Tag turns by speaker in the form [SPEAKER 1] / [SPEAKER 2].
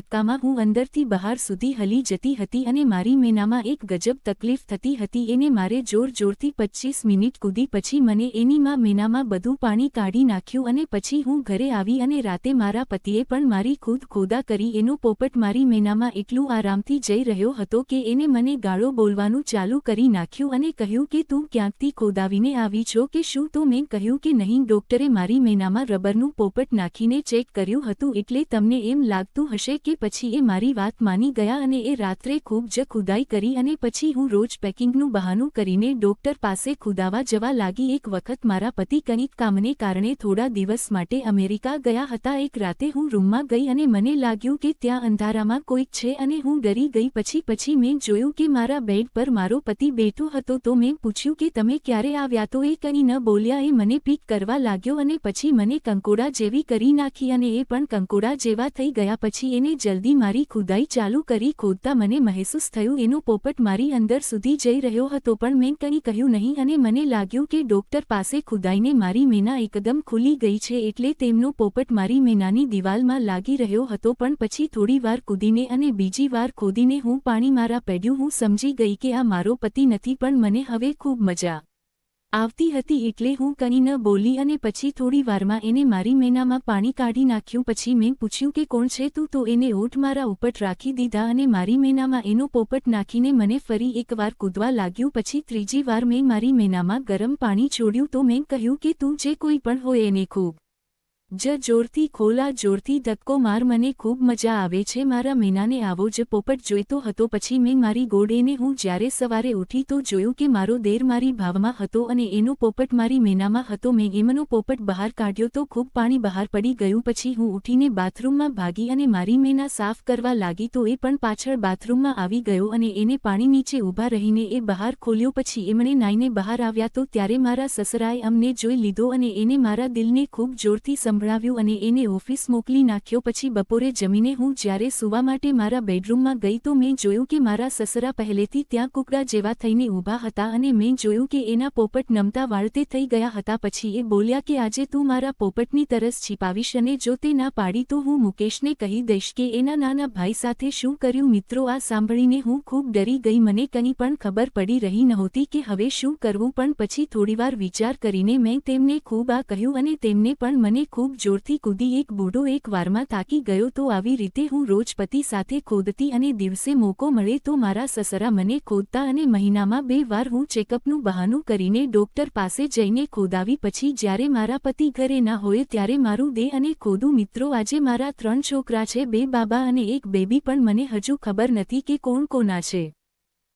[SPEAKER 1] ધક્કામાં હું અંદરથી બહાર સુધી હલી જતી હતી અને મારી મેનામાં એક ગજબ તકલીફ થતી હતી. એને મારે જોરથી 25 મિનિટ કૂદી પછી મને એની મેનામાં બધું પાણી કાઢી નાખ્યું અને પછી હું ઘરે આવી અને રાતે મારા પતિએ પણ મારી ખોદા કરી. એનો પોપટ મારી મેનામાં એટલું આરામથી જઈ રહ્યો હતો કે એને મને ગાળો બોલવાનું ચાલુ કરી નાખ્યું અને કહ્યું કે તું ક્યાંકથી ખોદાવીને આવી છો કે શું? તો મેં કહ્યું કે નહીં, ડોક્ટરે મારી મેનામાં રબરનું પોપટ નાખીને ચેક કર્યું હતું એટલે તમને એમ લાગતું હશે કે. પછી એ મારી વાત માની ગયા અને એ રાત્રે ખૂબ જ ખુદાઈ કરી અને પછી હું રોજ પેકિંગનું બહાનું કરીને ડોક્ટર પાસે ખુદાવા જવા લાગી. એક વખત મારા પતિ કંઈક કામને કારણે થોડા દિવસ માટે અમેરિકા ગયા હતા. એક રાતે હું રૂમમાં ગઈ અને મને લાગ્યું કે ત્યાં અંધારામાં કોઈક છે અને હું ડરી ગઈ. પછી મેં જોયું કે મારા બેડ પર મારો પતિ બેઠો હતો. તો મેં પૂછ્યું કે તમે ક્યારે આવ્યા? તો એ કંઈ ન બોલ્યા. એ મને પીક કરવા લાગ્યો અને પછી મને કંકોડા જેવી કરી નાખી અને એ પણ કંકોડા જેવા થઈ ગયા. પછી એને જલ્દી મારી ખુદાઈ ચાલુ કરી. ખોદતા મને મહેસૂસ થયું એનો પોપટ મારી અંદર સુધી જઈ રહ્યો હતો પણ મેં કંઈ કહ્યું નહીં અને મને લાગ્યું કે ડોક્ટર પાસે ખુદાઈને મારી મેના એકદમ ખુલી ગઈ છે એટલે તેમનો પોપટ મારી મેનાની દિવાલમાં લાગી રહ્યો હતો. પણ પછી થોડી વાર કૂદીને અને બીજી વાર ખોદીને હું પાણી મારા પડ્યું. હું સમજી ગઈ કે આ મારો પતિ નથી પણ મને હવે ખૂબ મજા આવતી હતી એટલે હું કંઈ ન બોલી અને પછી થોડી વારમાં એને મારી મેનામાં પાણી કાઢી નાખ્યું. પછી મેં પૂછ્યું કે કોણ છે તું? તો એને ઓઠ મારા ઉપર રાખી દીધા અને મારી મેનામાં એનો પોપટ નાખીને મને ફરી એકવાર કૂદવા લાગ્યું. પછી ત્રીજી વાર મેં મારી મેનામાં ગરમ પાણી છોડ્યું. તો મેં કહ્યું કે તું જે કોઈ પણ હોય એને ખૂબ જોરથી ખોલા, જોરથી ધક્કો માર, મને ખૂબ મજા આવે છે. મારા મેનાને આવો જ પોપટ જોઈતો હતો. પછી મેં મારી ગોળેને હું જ્યારે સવારે ઉઠી તો જોયું કે મારો દેર મારી ભાવમાં હતો અને એનો પોપટ મારી મેનામાં હતો. મેં એમનો પોપટ બહાર કાઢ્યો તો ખૂબ પાણી બહાર પડી ગયું. પછી હું ઉઠીને બાથરૂમમાં ભાગી અને મારી મેના સાફ કરવા લાગી તો એ પણ પાછળ બાથરૂમમાં આવી ગયો અને એને પાણી નીચે ઊભા રહીને એ બહાર ખોલ્યો. પછી એમણે નાઈને બહાર આવ્યા તો ત્યારે મારા સસરાએ અમને જોઈ લીધો અને એને મારા દિલને ખૂબ જોરથી સંભળાવ્યું અને એને ઓફિસ મોકલી નાખ્યો. પછી બપોરે જમીને હું જ્યારે સૂવા માટે મારા બેડરૂમમાં ગઈ તો મેં જોયું કે મારા સસરા પહેલેથી ત્યાં કૂકડા જેવા થઈને ઊભા હતા અને મેં જોયું કે એના પોપટ નમતા વાળતે થઈ ગયા હતા. પછી એ બોલ્યા કે આજે તું મારા પોપટની તરસ છીપાવીશ અને જો તે ના પાડી તો હું મુકેશને કહી દઈશ કે એના નાના ભાઈ સાથે શું કર્યું. મિત્રો, આ સાંભળીને હું ખૂબ ડરી ગઈ. મને કંઈ પણ ખબર પડી રહી નહોતી કે હવે શું કરવું. પણ પછી થોડીવાર વિચાર કરીને મેં તેમને ખૂબ આ કહ્યું અને તેમને પણ મને ખૂબ જોરથી કૂદી. એક બૂઢો એક વારમાં થાકી ગયો. તો આવી રીતે હું રોજ પતિ સાથે ખોદતી અને દિવસે મોકો મળે તો મારા સસરા મને ખોદતા અને મહિનામાં 2 વાર હું ચેકઅપનું બહાનું કરીને ડોક્ટર પાસે જઈને ખોદાવી. પછી જ્યારે મારા પતિ ઘરે ના હોય ત્યારે મારું દે અને ખોદું. મિત્રો, આજે મારા 3 છોકરા છે, 2 બાબા અને 1 બેબી, પણ મને હજુ ખબર નથી કે કોણ કોના છે.